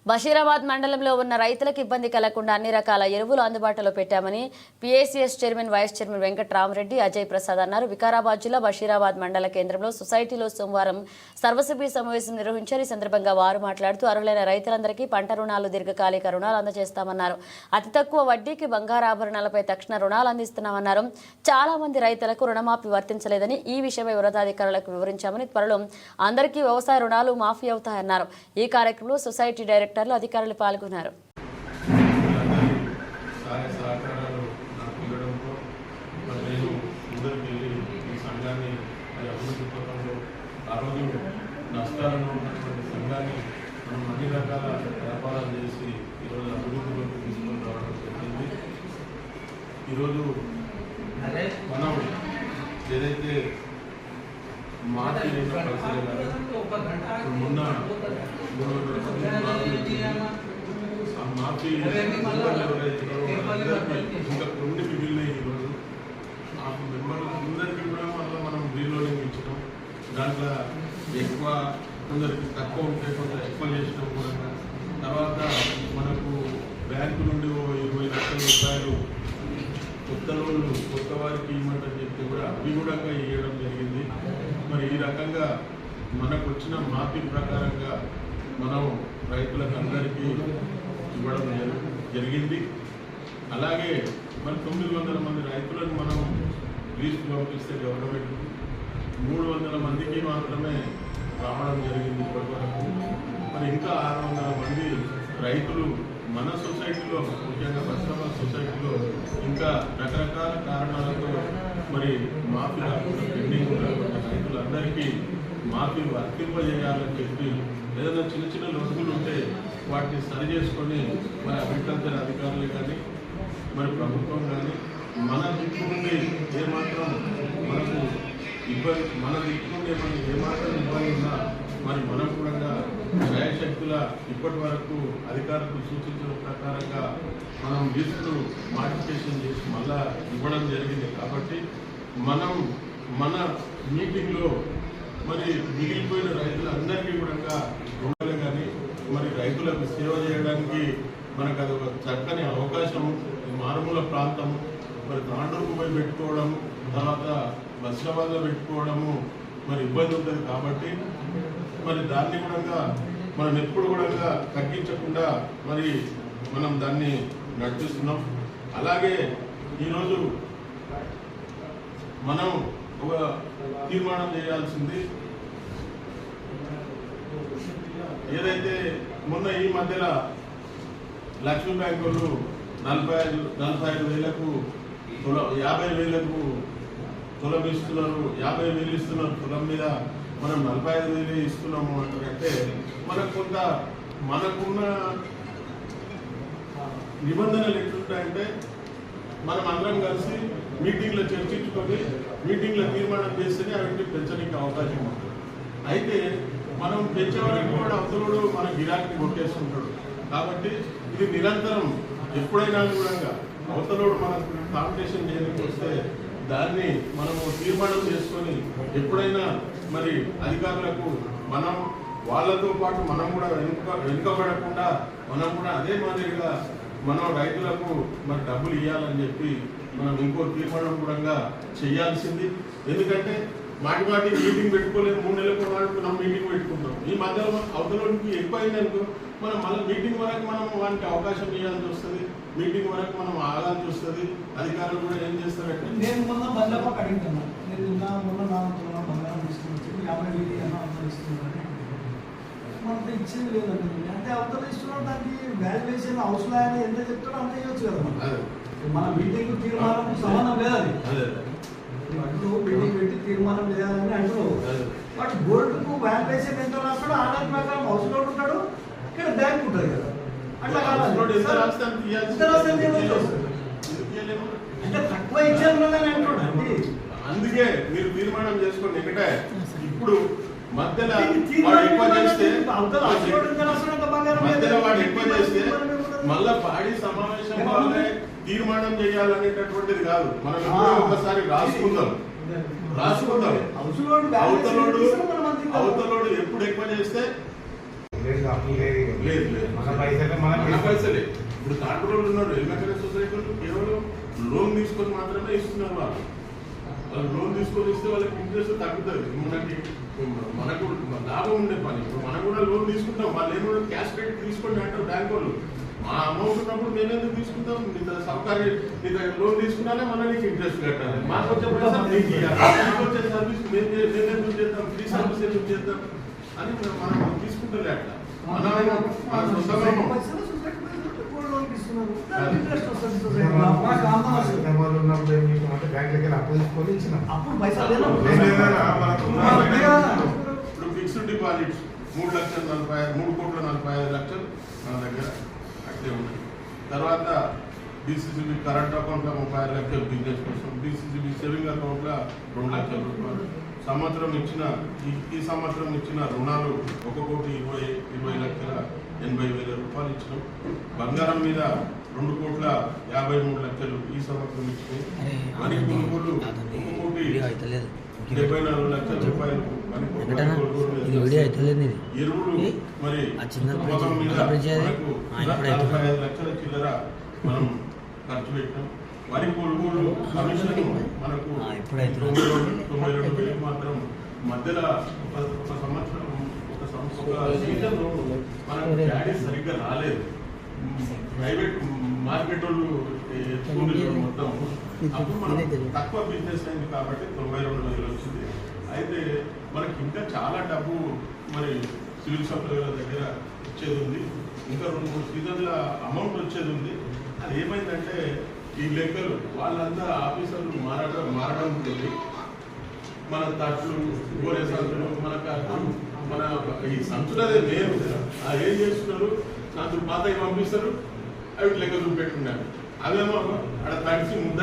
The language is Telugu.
బషీరాబాద్ మండలంలో ఉన్న రైతులకు ఇబ్బంది కలగకుండా అన్ని రకాల ఎరువులు అందుబాటులో పెట్టామని PACS chairman vice chairman Venkatramreddy Ajay Prasad అన్నారు. వికారాబాద్ జిల్లా బషీరాబాద్ మండల కేంద్రంలో సొసైటీలో సోమవారం సర్వసభ్య సమావేశం నిర్వహించారు. ఈ సందర్భంగా వారు మాట్లాడుతూ అర్హులైన రైతులందరికీ పంట రుణాలు, దీర్ఘకాలిక రుణాలు అందజేస్తామన్నారు. అతి తక్కువ వడ్డీకి బంగారాభరణాలపై తక్షణ రుణాలు అందిస్తున్నామన్నారు. చాలా మంది రైతులకు రుణమాఫీ వర్తించలేదని, ఈ విషయమై ఉన్నతాధికారులకు వివరించామని, త్వరలో అందరికీ వ్యవసాయ రుణాలు మాఫీ అవుతాయన్నారు. ఈ కార్యక్రమంలో సొసైటీ డైరెక్టర్ అధికారులు పాల్గొన్నారు. నష్టాలను ఉన్నటువంటి సంఘాన్ని మనం అన్ని రకాల వ్యాపారాలు చేసి ఈరోజు అభివృద్ధిలోకి తీసుకొని రావడం జరిగింది. ఈరోజు మనం ఏదైతే మార్చి మొన్న మాఫీ ఇంకా కొన్ని మిగిలినాయి. ఈరోజు ఆ మెంబర్లు అందరికీ కూడా మళ్ళీ మనం రీలోడింగ్ ఇచ్చడం, దాంట్లో ఎక్కువ కొందరికి తక్కువ ఉంటే కొంత ఎక్కువ చేసినాం కూడా. తర్వాత మనకు బ్యాంకు నుండి 20 లక్షల రూపాయలు కొత్త లోన్లు కొత్త వారికి ఇవ్వమంటని చెప్పి కూడా అవి కూడా ఇవ్వడం జరిగింది. మరి ఈ రకంగా మనకు వచ్చిన మాఫీ ప్రకారంగా మనం రైతులకు అందరికీ ఇవ్వడం జరిగింది. అలాగే మరి 900 మంది రైతులను మనం లీస్ట్ పంపిస్తే గవర్నమెంట్ 300 మందికి మాత్రమే రావడం జరిగింది ఇప్పటి వరకు. మరి ఇంకా 600 మంది రైతులు మన సొసైటీలో, ముఖ్యంగా బషీరాబాద్ సొసైటీలో ఇంకా రకరకాల కారణాలతో మరి మాఫీ పెండింగ్ ఉన్నటువంటి రైతులందరికీ మాఫీ వర్తింపజేయాలని చెప్పి, ఏదైనా చిన్న చిన్న లొసుగులు ఉంటే వాటిని సరి చేసుకొని మరి అగ్రికల్చర్ అధికారులు కానీ మరి ప్రభుత్వం కానీ మన దిక్కు నుండి ఏమాత్రం మనకు ఇబ్బంది, మన దిక్కు నుండి మనకి ఏమాత్రం ఇబ్బంది ఉన్నా మరి మనం కూడా న్యాయశక్తుల ఇప్పటి వరకు అధికారులకు సూచించిన ప్రకారంగా మనం లిస్టు మాడిఫికేషన్ చేసి మళ్ళా ఇవ్వడం జరిగింది. కాబట్టి మనం మన మీటింగ్లో మరి మిగిలిపోయిన రైతులందరికీ కూడా రుణాలు కానీ మరి రైతులకు సేవ చేయడానికి మనకు అది ఒక చక్కని అవకాశం. మారుమూల ప్రాంతం, మరి తాండూరుకు పోయి పెట్టుకోవడం, తర్వాత బషీరాబాద్లో పెట్టుకోవడము మరి ఇబ్బంది ఉంటుంది. కాబట్టి మరి దాన్ని కూడా మనం ఎప్పుడు కూడా తగ్గించకుండా మరి మనం దాన్ని నడిపిస్తున్నాం. అలాగే ఈరోజు మనం ఒక తీర్మానం చేయాల్సింది, ఏదైతే మొన్న ఈ మధ్యలో లక్ష్మీ బ్యాంక్ వాళ్ళు 45,000కు 50,000కు తులం ఇస్తున్నారు, 50,000 ఇస్తున్నారు. తులం మీద మనం 45,000 ఇస్తున్నాము అంటే మనకు కొంత మనకున్న నిబంధనలు ఎట్లుంటాయంటే మనం అందరం కలిసి మీటింగ్లో చర్చించుకొని మీటింగ్లో తీర్మానం చేస్తేనే అవన్నీ పెంచడానికి అవకాశం ఉంటుంది. అయితే మనం పెంచేవారికి కూడా అవతలుడు మన గిరాకీ కొట్టేస్తుంటాడు. కాబట్టి ఇది నిరంతరం ఎప్పుడైనా కూడా అవతలోడు మనకు కాంపిటీషన్ చేయడానికి వస్తే దాన్ని మనము తీర్మానం చేసుకొని ఎప్పుడైనా మరి అధికారులకు మనం వాళ్ళతో పాటు మనం కూడా వెనుకబడకుండా మనం కూడా అదే మాదిరిగా మనం రైతులకు మరి డబ్బులు ఇవ్వాలని చెప్పి మనం ఇంకో తీర్మానం కూడా చేయాల్సింది. ఎందుకంటే మాటి మీటింగ్ పెట్టుకోలేదు, 3 నెలలకు మనం మీటింగ్ పెట్టుకుంటాం. ఈ మధ్యలో అవతలకి ఎక్కువ అయిందనుకో మనం మళ్ళీ మీటింగ్ వరకు మనం వానికి అవకాశం ఇవ్వాల్సి వస్తుంది, మీటింగ్ వరకు మనం ఆగాల్సి వస్తుంది. అధికారులు కూడా ఏం చేస్తారంటే, నేను మొన్న బండ్లపై అడుగుతున్నా, నేను మొన్న బంగారం తీసుకుని 50,000 అన్న అవతల ఇస్తున్నాను, మనతో ఇచ్చేది లేదంటే అంటే అవతల ఇస్తున్నాడు. దానికి వాల్యుయేషన్ అవసరం అని ఎంత చెప్తాడో అంత ఇవ్వచ్చు కదా. మన మీటింగ్ తీర్మానం సంబంధం లేదు. అది అటు మీటింగ్ పెట్టి తీర్మానం చేయాలని అంటున్నావు. బట్ గోల్డ్కు వాల్యుయేషన్ ఎంత రాస్తాడో ఆధార్ ప్రకారం అవసరం ఉంటాడు, ఇక్కడ బ్యాంక్ ఉంటుంది కదా. అట్లా అంటే తక్కువ ఇచ్చారు అంటున్నాడు. అందుకే మీరు తీర్మానం చేసుకోండి. ఎందుకంటే ఇప్పుడు మధ్యలో వాడు ఎక్కువ చేస్తే మళ్ళా పాడి సమావేశం వాళ్ళే తీర్మానం చేయాలనేటటువంటిది కాదు. మనం ఒకసారి రాసుకుందాం. అవతలోడు ఎప్పుడు ఎక్కువ చేస్తే లేదు అప్పు లేదు లేదు లేదు మన పైసలే మన పైసలే. ఇప్పుడు కార్పొరేట్లు ఉన్నారు ఎల్మెకర సొసైటీలు కేవలం లోన్ తీసుకొని మాత్రమే ఇస్తున్నారు వాళ్ళు లోన్ తీసుకొని ఇస్తే వాళ్ళకి ఇంట్రెస్ట్ తగ్గుతుంది. మనకు లాభం ఉండే పని. ఇప్పుడు మనం కూడా లోన్ తీసుకుంటాం, వాళ్ళు ఏమో క్యాష్ రేట్ తీసుకోండి అంటారు బ్యాంక్ వాళ్ళు. మా అమౌంట్ ఉన్నప్పుడు మేము ఎందుకు తీసుకుంటాం? మీ సౌకర్యం మీ లోన్ తీసుకున్నానే మన నీకు ఇంట్రెస్ట్ కట్టాలి. మాకు వచ్చే పైసలు మీకు ఇవ్వాలి. మీకు వచ్చే సర్వీస్ మేము ఎందుకు చేద్దాం, ఫ్రీ సర్వీస్ ఎందుకు చేద్దాం అని మనం తీసుకుంటలే అట్లా. మన సొంతంగా ఉన్నప్పుడు ఏం చేసాం అంటే బ్యాంకులకి వెళ్ళి అప్పు తీసుకొని ఇచ్చినాం. అప్పుడు పైసలు ఇప్పుడు ఫిక్స్డ్ డిపాజిట్స్ 3,45,00,000 మన దగ్గర అట్లే ఉన్నాయి. తర్వాత డిసిసిబి కరెంట్ అకౌంట్లో 35 లక్షలు బిజినెస్ కోసం, డిసిసిబి సేవింగ్ అకౌంట్లో 2 లక్షల రూపాయలు. ఈ సంవత్సరం ఇచ్చిన రుణాలు 1,20,80,000 రూపాయలు ఇచ్చినాం. బంగారం మీద 2,53,00,000 ఈ సంవత్సరం ఇచ్చినాయి. వరి కొనుగోలు 1,74,00,000 రూపాయలు ఎరువులు మరి మొత్తం మీద మనకు 45 లక్షల చిల్లర మనం ఖర్చు పెట్టాం. వరి కొనుగోలు కమిషన్ మనకు 92,000 మాత్రం మధ్యలో ఒక సంవత్సరం ఒక సీజన్ మనకు డాడీ సరిగ్గా రాలేదు. ప్రైవేట్ మార్కెట్ వాళ్ళు మొత్తం అప్పుడు మనం తక్కువ బిజినెస్ అయింది కాబట్టి 92,000 వచ్చింది. అయితే మనకి ఇంకా చాలా డబ్బు మరి సివిల్ సప్లైల దగ్గర వచ్చేది ఉంది. ఇంకా 2-3 సీజన్ల అమౌంట్ వచ్చేది ఉంది. అది ఏమైందంటే ఈ లెక్కలు వాళ్ళంతా ఆఫీసర్లు మారడం తెలియదు. మన తట్లు గోరే సంచులు మన ఈ సంచులదే లేవు. ఏం చేస్తున్నారు, సంచులు పాతవి పంపిస్తారు, అవి లెక్క చూపెట్టున్నారు. అవేమో అక్కడ తడిసి ముద్ద